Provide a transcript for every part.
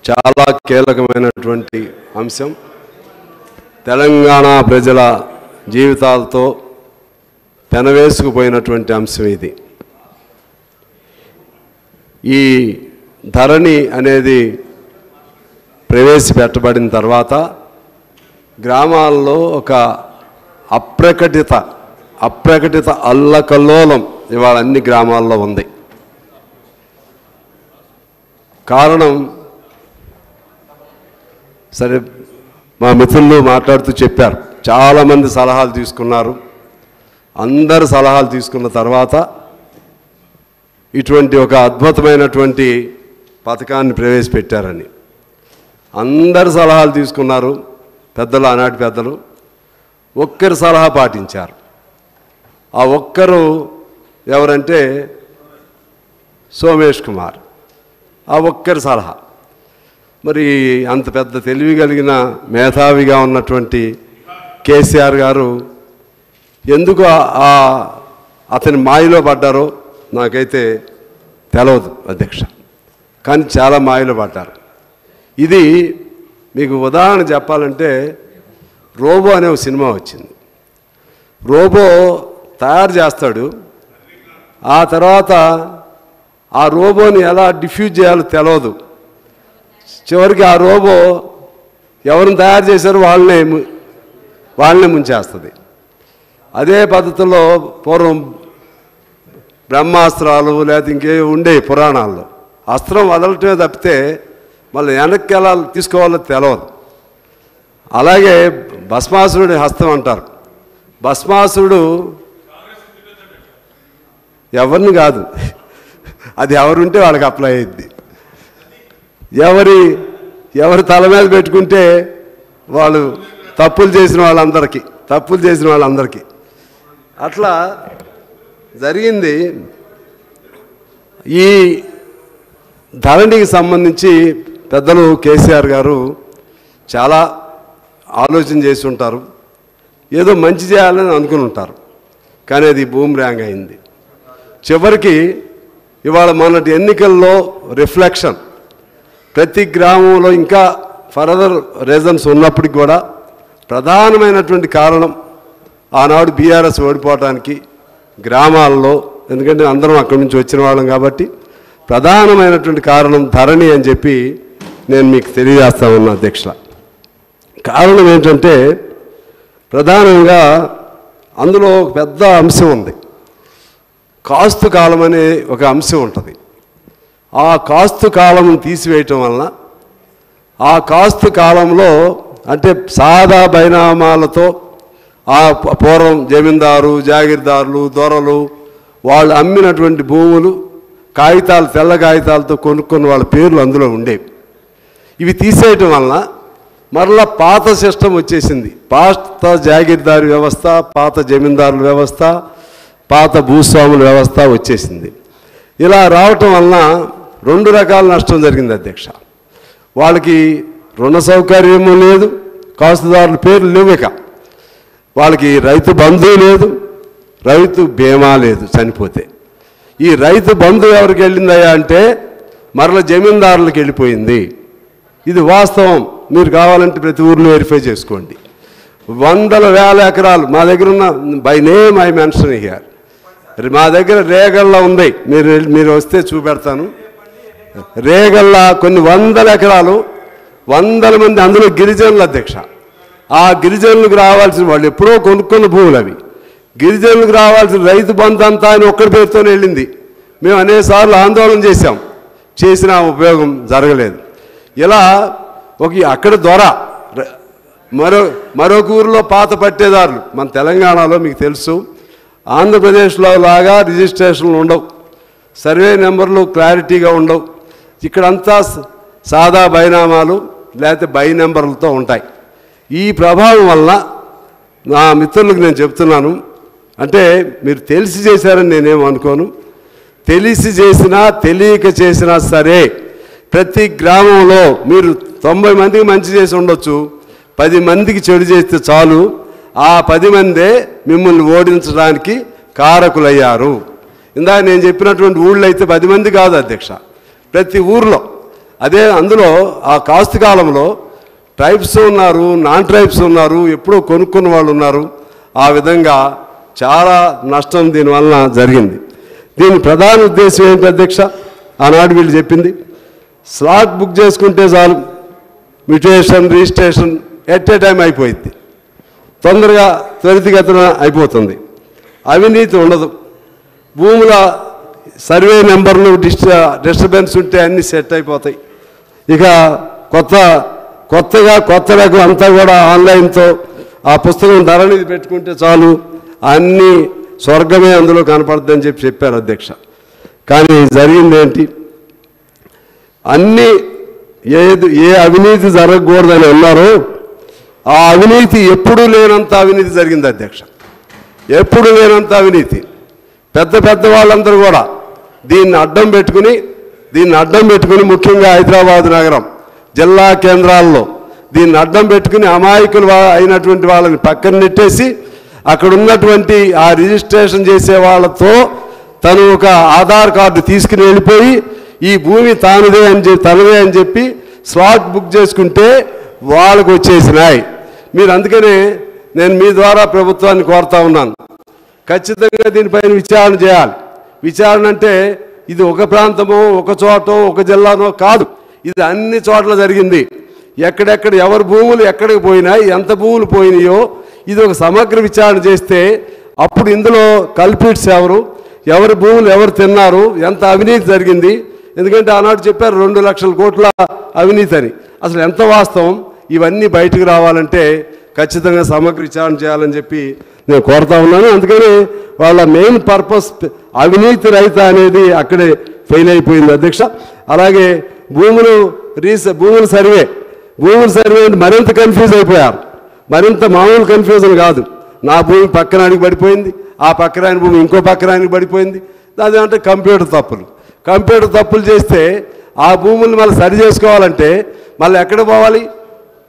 చాలా కీలకమైనటువంటి అంశం. తెలంగాణ ప్రజల జీవితాలతో పెనవేసుకుపోయినటువంటి అంశం ఇది. ఈ ధరణి అనేది ప్రవేశపెట్టబడిన తర్వాత గ్రామాల్లో ఒక అప్రకటిత అల్లకల్లోలం ఇవాళ అన్ని గ్రామాల్లో ఉంది. కారణం సరే మా మిత్రులు మాట్లాడుతూ చెప్పారు, చాలామంది సలహాలు తీసుకున్నారు. అందరు సలహాలు తీసుకున్న తర్వాత ఇటువంటి ఒక అద్భుతమైనటువంటి పథకాన్ని ప్రవేశపెట్టారని అందరు సలహాలు తీసుకున్నారు. పెద్దలు, ఆనాటి పెద్దలు ఒక్కరి సలహా పాటించారు. ఆ ఒక్కరు ఎవరంటే సోమేష్ కుమార్. ఆ ఒక్కరి సలహా. మరి అంత పెద్ద తెలివి కలిగిన మేధావిగా ఉన్నటువంటి కేసీఆర్ గారు ఎందుకు అతని మాయలో పడ్డారో నాకైతే తెలవదు అధ్యక్ష, కానీ చాలా మాయలో పడ్డారు. ఇది మీకు ఉదాహరణ చెప్పాలంటే రోబో అనే ఒక సినిమా వచ్చింది. రోబో తయారు చేస్తాడు, ఆ తర్వాత ఆ రోబోని ఎలా డిఫ్యూజ్ చేయాలో తెలవదు. చివరికి ఆ రోబో ఎవరిని తయారు చేశారో వాళ్ళనే ముంచేస్తుంది. అదే పద్ధతిలో పూర్వం బ్రహ్మాస్త్రాలు లేదా ఇంకే ఉండే పురాణాల్లో అస్త్రం వదలటమే తప్పితే మళ్ళీ వెనక్కి ఎలా తీసుకోవాలో తెలవదు. అలాగే భస్మాసురుడి హస్తం అంటారు. భస్మాసురుడు ఎవరిని కాదు, అది ఎవరుంటే వాళ్ళకి అప్లై అయ్యిద్ది. ఎవరి తల మీద పెట్టుకుంటే వాళ్ళు తప్పులు చేసిన వాళ్ళందరికీ అట్లా జరిగింది. ఈ ధరణికి సంబంధించి పెద్దలు కేసీఆర్ గారు చాలా ఆలోచన చేసి ఉంటారు. ఏదో మంచి చేయాలని అనుకుని ఉంటారు, కానీ అది బూమ్రాంగ్ అయింది. చివరికి ఇవాళ మొన్నటి ఎన్నికల్లో రిఫ్లెక్షన్ ప్రతి గ్రామంలో ఇంకా ఫర్దర్ రీజన్స్ ఉన్నప్పటికి కూడా ప్రధానమైనటువంటి కారణం ఆనాడు బీఆర్ఎస్ ఓడిపోవటానికి గ్రామాల్లో, ఎందుకంటే అందరం అక్కడి నుంచి వచ్చిన వాళ్ళం కాబట్టి ప్రధానమైనటువంటి కారణం ధరణి అని చెప్పి నేను మీకు తెలియజేస్తా ఉన్నా అధ్యక్ష. కారణం ఏంటంటే ప్రధానంగా అందులో ఒక పెద్ద అంశం ఉంది. కాస్తు కాలం అనే ఒక అంశం ఉంటుంది. ఆ కాస్తు కాలం తీసివేయటం వలన ఆ కాస్తు కాలంలో అంటే సాదా బైనామాలతో ఆ పూర్వం జమీందారు, జాగీర్దారులు, దొరలు వాళ్ళు అమ్మినటువంటి భూములు కాగితాలు, తెల్ల కాగితాలతో కొనుక్కున్న వాళ్ళ పేర్లు అందులో ఉండేవి. ఇవి తీసేయటం వలన మరలా పాత సిస్టమ్ వచ్చేసింది. పాత జాగీర్దారు వ్యవస్థ, పాత జమీందారుల వ్యవస్థ, పాత భూస్వాముల వ్యవస్థ వచ్చేసింది. ఇలా రావటం వలన రెండు రకాల నష్టం జరిగింది అధ్యక్ష. వాళ్ళకి రుణ సౌకర్యము లేదు, కాస్తుదారుల పేర్లు లేవుక, వాళ్ళకి రైతు బంధు లేదు, రైతు బీమా లేదు చనిపోతే. ఈ రైతు బంధు ఎవరికి వెళ్ళిందయ్యా అంటే మరల జమీందారులకు వెళ్ళిపోయింది. ఇది వాస్తవం, మీరు కావాలంటే ప్రతి ఊరిలో వెరిఫై చేసుకోండి. వందల వేల ఎకరాలు మా దగ్గర ఉన్న, by name I mention here, మా దగ్గర రేగల్లా ఉంది, మీరు వస్తే చూపెడతాను. రేగల్లా కొన్ని వందల ఎకరాలు, వందల మంది, అందులో గిరిజనులు అధ్యక్ష. ఆ గిరిజనులకు రావాల్సిన, వాళ్ళు ఎప్పుడో కొనుక్కున్న భూములు అవి, గిరిజనులకు రావాల్సిన రైతు బంధు అంతా అని ఒక్కడి పేరుతోనే వెళ్ళింది. మేము అనేకసార్లు ఆందోళన చేసిన ఉపయోగం జరగలేదు. ఇలా అక్కడ దొర, మరొక ఊరిలో పాత పట్టేదారులు. మన తెలంగాణలో మీకు తెలుసు, ఆంధ్రప్రదేశ్లో లాగా రిజిస్ట్రేషన్లు ఉండవు, సర్వే నెంబర్లు క్లారిటీగా ఉండవు. ఇక్కడంతా సాదా బైనామాలు లేకపోతే బై నెంబర్లతో ఉంటాయి. ఈ ప్రభావం వలన నా మిత్రులకు నేను చెప్తున్నాను, అంటే మీరు తెలిసి చేశారని నేనేం అనుకోను, తెలిసి చేసినా తెలియక చేసినా సరే ప్రతి గ్రామంలో మీరు 90 మందికి మంచి చేసి ఉండొచ్చు, 10 మందికి చెడు చేస్తే చాలు, ఆ 10 మందే మిమ్మల్ని ఓడించడానికి కారకులయ్యారు. ఇందాక నేను చెప్పినటువంటి ఊళ్ళో అయితే 10 మంది కాదు అధ్యక్ష, ప్రతి ఊర్లో అదే అందులో ఆ కాస్తు కాలంలో ట్రైబ్స్ ఉన్నారు, నాన్ ట్రైబ్స్ ఉన్నారు, ఎప్పుడో కొనుక్కున్న వాళ్ళు ఉన్నారు. ఆ విధంగా చాలా నష్టం దీనివలన జరిగింది. దీని ప్రధాన ఉద్దేశం ఏంటి అధ్యక్ష? ఆనాడు వీళ్ళు చెప్పింది స్లాట్ బుక్ చేసుకుంటే చాలు, mutation registration at a time అయిపోయింది, తొందరగా త్వరితగతిన అయిపోతుంది, అవినీతి ఉండదు, భూముల సర్వే నెంబర్లు డిస్టర్బెన్స్ ఉంటే అన్నీ సెట్ అయిపోతాయి. ఇక కొత్త రకం అంతా కూడా ఆన్లైన్తో ఆ పుస్తకం ధరనిది పెట్టుకుంటే చాలు, అన్నీ స్వర్గమే అందులో కనపడుతుందని చెప్పారు అధ్యక్ష. కానీ జరిగింది ఏంటి? అన్నీ ఏ అవినీతి జరగకూడదని అన్నారో ఆ అవినీతి ఎప్పుడూ లేనంత అవినీతి జరిగింది అధ్యక్ష. ఎప్పుడు లేనంత అవినీతి. పెద్ద వాళ్ళందరూ కూడా దీన్ని అడ్డం పెట్టుకుని ముఖ్యంగా హైదరాబాద్ నగరం జిల్లా కేంద్రాల్లో దీన్ని అడ్డం పెట్టుకుని అమాయకులు అయినటువంటి వాళ్ళని పక్కన నెట్టేసి అక్కడ ఉన్నటువంటి ఆ రిజిస్ట్రేషన్ చేసే వాళ్ళతో తను ఒక ఆధార్ కార్డు తీసుకుని వెళ్ళిపోయి ఈ భూమి తనదే అని చెప్పి స్లాట్ బుక్ చేసుకుంటే వాళ్ళకు వచ్చేసినాయి. మీరు అందుకనే నేను మీ ద్వారా ప్రభుత్వాన్ని కోరుతా ఉన్నాను, ఖచ్చితంగా దీనిపైన విచారణ చేయాలి. విచారణ అంటే ఇది ఒక ప్రాంతమో ఒక చోటో ఒక జిల్లానో కాదు, ఇది అన్ని చోట్ల జరిగింది. ఎక్కడెక్కడ ఎవరి భూములు ఎక్కడికి పోయినాయి, ఎంత భూములు పోయినాయో ఇది ఒక సమగ్ర విచారణ చేస్తే అప్పుడు ఇందులో కల్పిట్స్ ఎవరి భూములు ఎవరు తిన్నారు, ఎంత అవినీతి జరిగింది. ఎందుకంటే ఆనాడు చెప్పారు 2 లక్షల కోట్ల అవినీతి అని. అసలు ఎంత వాస్తవం? ఇవన్నీ బయటకు రావాలంటే ఖచ్చితంగా సమగ్ర విచారణ చేయాలని చెప్పి నేను కోరుతా ఉన్నాను. అందుకని వాళ్ళ మెయిన్ పర్పస్ అవినీతి రహిత అనేది అక్కడే ఫెయిల్ అయిపోయింది అధ్యక్ష. అలాగే భూముల సర్వే మరింత కన్ఫ్యూజ్ అయిపోయారు. మరింత మామూలు కన్ఫ్యూజన్ కాదు. నా భూమి పక్కనానికి పడిపోయింది, ఆ పక్కరాని భూమి ఇంకో పక్కరానికి పడిపోయింది. అదేంటే కంప్యూటర్ తప్పులు చేస్తే ఆ భూములు మళ్ళీ సరి చేసుకోవాలంటే మళ్ళీ ఎక్కడ పోవాలి?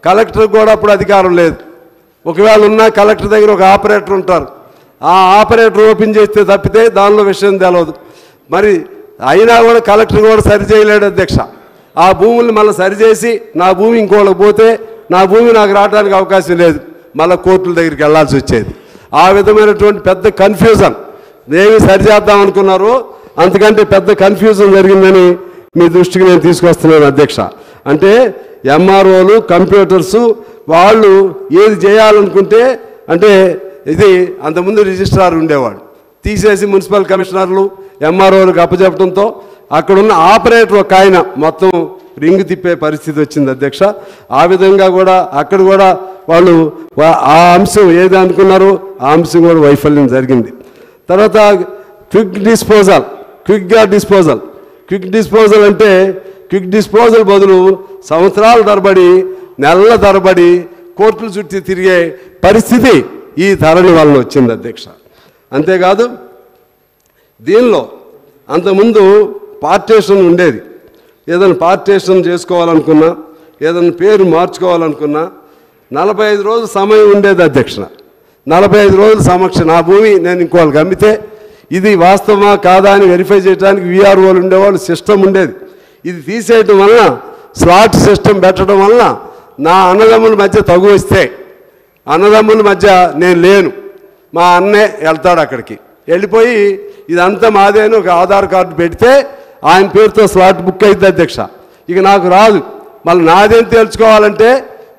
కలెక్టర్ కూడా అప్పుడు అధికారం లేదు. ఒకవేళ ఉన్నా కలెక్టర్ దగ్గర ఒక ఆపరేటర్ ఉంటారు, ఆ ఆపరేటర్ ఓపెన్ చేస్తే తప్పితే దానిలో విషయం తెలవదు. మరి అయినా కూడా కలెక్టర్ కూడా సరి చేయలేడు అధ్యక్ష. ఆ భూముల్ని మళ్ళీ సరిచేసి నా భూమి ఇంకోళ్ళకి పోతే నా భూమి నాకు రావడానికి అవకాశం లేదు, మళ్ళీ కోర్టుల దగ్గరికి వెళ్లాల్సి వచ్చేది. ఆ విధమైనటువంటి పెద్ద కన్ఫ్యూజన్ ఏమి సరిచేద్దాం అనుకున్నారో అంతకంటే పెద్ద కన్ఫ్యూజన్ జరిగిందని మీ దృష్టికి నేను తీసుకొస్తున్నాను అధ్యక్ష. అంటే ఎంఆర్ఓలు కంప్యూటర్సు వాళ్ళు ఏది చేయాలనుకుంటే అంటే ఇది అంతకుముందు రిజిస్ట్రార్ ఉండేవాడు, తీసేసి మున్సిపల్ కమిషనర్లు ఎంఆర్ఓలకు అప్పచెప్పడంతో అక్కడున్న ఆపరేటర్ ఒక ఆయన మొత్తం రింగ్ తిప్పే పరిస్థితి వచ్చింది అధ్యక్ష. ఆ విధంగా కూడా అక్కడ కూడా వాళ్ళు ఆ అంశం ఏది అనుకున్నారో ఆ అంశం కూడా వైఫల్యం జరిగింది. తర్వాత క్విక్ డిస్పోజల్ అంటే క్విక్ డిస్పోజల్ బదులు సంవత్సరాల తరబడి నెలల తరబడి కోర్టుల చుట్టూ తిరిగే పరిస్థితి ఈ ధరణి వలన వచ్చింది అధ్యక్ష. అంతేకాదు దీనిలో అంతకుముందు పార్టీషన్ ఉండేది. ఏదైనా పార్టీషన్ చేసుకోవాలనుకున్నా, ఏదైనా పేరు మార్చుకోవాలనుకున్నా 45 రోజులు సమయం ఉండేది అధ్యక్ష. 45 రోజుల సమక్ష నా భూమి నేను ఇంకోళ్ళకి అమ్మితే ఇది వాస్తవమా కాదా అని వెరిఫై చేయడానికి విఆర్ఓలు ఉండేవాళ్ళు, సిస్టమ్ ఉండేది. ఇది తీసేయటం వలన స్లాట్ సిస్టమ్ పెట్టడం వలన నా అన్నదమ్ముల మధ్య తగు వస్తే అన్నదమ్ముల మధ్య నేను లేను, మా అన్నే వెళ్తాడు అక్కడికి, వెళ్ళిపోయి ఇదంతా మాదేను ఒక ఆధార్ కార్డు పెడితే ఆయన పేరుతో స్లాట్ బుక్ అవుతుంది అధ్యక్ష. ఇక నాకు రాదు, మళ్ళీ నాదేం తేల్చుకోవాలంటే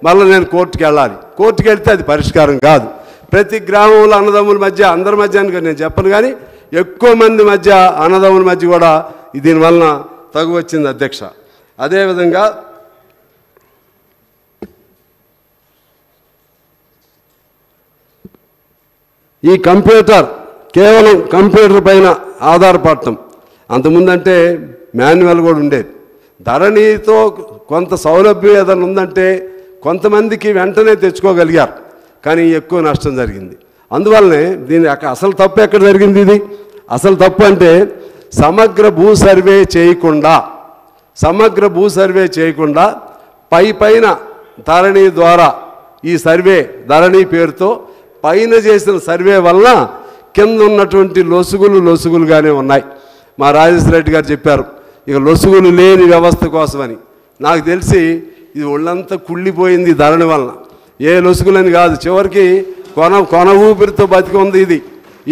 మళ్ళీ నేను కోర్టుకి వెళ్ళాలి. కోర్టుకి వెళ్తే అది పరిష్కారం కాదు. ప్రతి గ్రామంలో అన్నదమ్ముల మధ్య అందరి మధ్య నేను చెప్పను, కానీ ఎక్కువ మంది మధ్య అన్నదమ్ముల మధ్య కూడా దీనివలన తగు వచ్చింది అధ్యక్ష. అదేవిధంగా ఈ కేవలం కంప్యూటర్ పైన ఆధారపడటం, అంతకుముందంటే మాన్యువల్ కూడా ఉండేది. ధరణితో కొంత సౌలభ్యం ఏదైనా ఉందంటే కొంతమందికి వెంటనే తెచ్చుకోగలిగారు, కానీ ఎక్కువ నష్టం జరిగింది. అందువల్లనే దీని అసలు తప్పు ఎక్కడ జరిగింది? ఇది అసలు తప్పు అంటే సమగ్ర భూ సర్వే చేయకుండా పైన ధరణి ద్వారా ఈ సర్వే ధరణి పేరుతో పైన చేసిన సర్వే వలన కింద ఉన్నటువంటి లొసుగులుగానే ఉన్నాయి. మా రాజేశ్వర రెడ్డి గారు చెప్పారు, ఇక లొసుగులు లేని వ్యవస్థ కోసమని. నాకు తెలిసి ఇది ఒళ్ళంతా కుళ్ళిపోయింది ధరణి వలన. ఏ లొసుగులని కాదు, చివరికి కొన ఊపిరితో బతికి ఉంది ఇది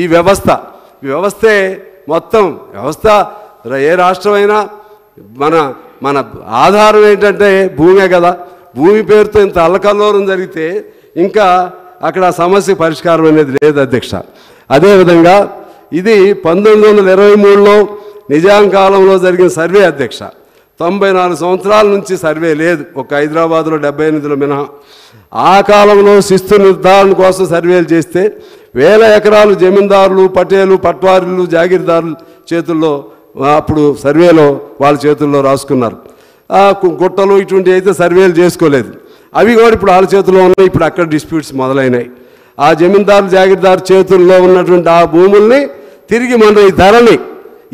ఈ వ్యవస్థ. ఈ వ్యవస్థే మొత్తం వ్యవస్థ. ఏ రాష్ట్రమైనా మన ఆధారం ఏంటంటే భూమే కదా. భూమి పేరుతో ఇంత అల్లకల్లోరం జరిగితే ఇంకా అక్కడ సమస్య పరిష్కారం అనేది లేదు అధ్యక్ష. అదేవిధంగా ఇది 1923లో నిజాం కాలంలో జరిగిన సర్వే అధ్యక్ష. 94 సంవత్సరాల నుంచి సర్వే లేదు, ఒక హైదరాబాద్లో 78లో మినహా. ఆ కాలంలో శిస్తు నిర్ధారణ కోసం సర్వేలు చేస్తే 1000 ఎకరాలు జమీందారులు, పటేలు, పట్వారీలు, జాగీర్దారులు చేతుల్లో అప్పుడు సర్వేలో వాళ్ళ చేతుల్లో రాసుకున్నారు. గుట్టలు ఇటువంటి అయితే సర్వేలు చేసుకోలేదు. అవి కూడా ఇప్పుడు వాళ్ళ చేతుల్లో ఉన్నాయి. ఇప్పుడు అక్కడ డిస్ప్యూట్స్ మొదలైనాయి. ఆ జమీందారు, జాగీర్దారు చేతుల్లో ఉన్నటువంటి ఆ భూముల్ని తిరిగి మన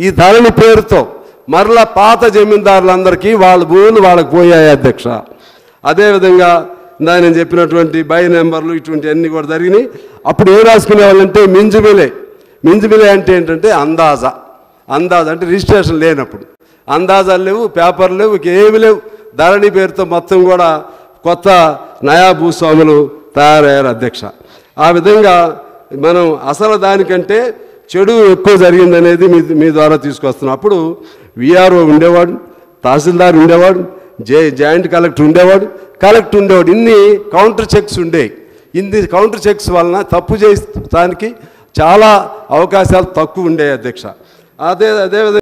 ఈ ధరణి పేరుతో మరలా పాత జమీందారులందరికీ వాళ్ళ భూములు వాళ్ళకి పోయాయి అధ్యక్ష. అదేవిధంగా నేను చెప్పినటువంటి బై నెంబర్లు ఇటువంటి అన్నీ కూడా జరిగినాయి. అప్పుడు ఏం రాసుకునేవాళ్ళంటే మింజుమిలే అంటే ఏంటంటే అందాజా అంటే రిజిస్ట్రేషన్ లేనప్పుడు అందాజాలు లేవు, పేపర్లు లేవు, ఏమి లేవు. ధరణి పేరుతో మొత్తం కూడా కొత్త నయా భూస్వాములు తయారయ్యారు అధ్యక్ష. ఆ విధంగా మనం అసలు దానికంటే చెడు ఎక్కువ జరిగిందనేది మీ ద్వారా తీసుకొస్తున్నాం. అప్పుడు విఆర్ఓ ఉండేవాడు, తహసీల్దార్ ఉండేవాడు, జాయింట్ కలెక్టర్ ఉండేవాడు. ఇన్ని కౌంటర్ చెక్స్ ఉండేవి. ఇన్ని కౌంటర్ చెక్స్ వలన తప్పు చేయడానికి చాలా అవకాశాలు తక్కువ ఉండేవి అధ్యక్ష. అదేవిధంగా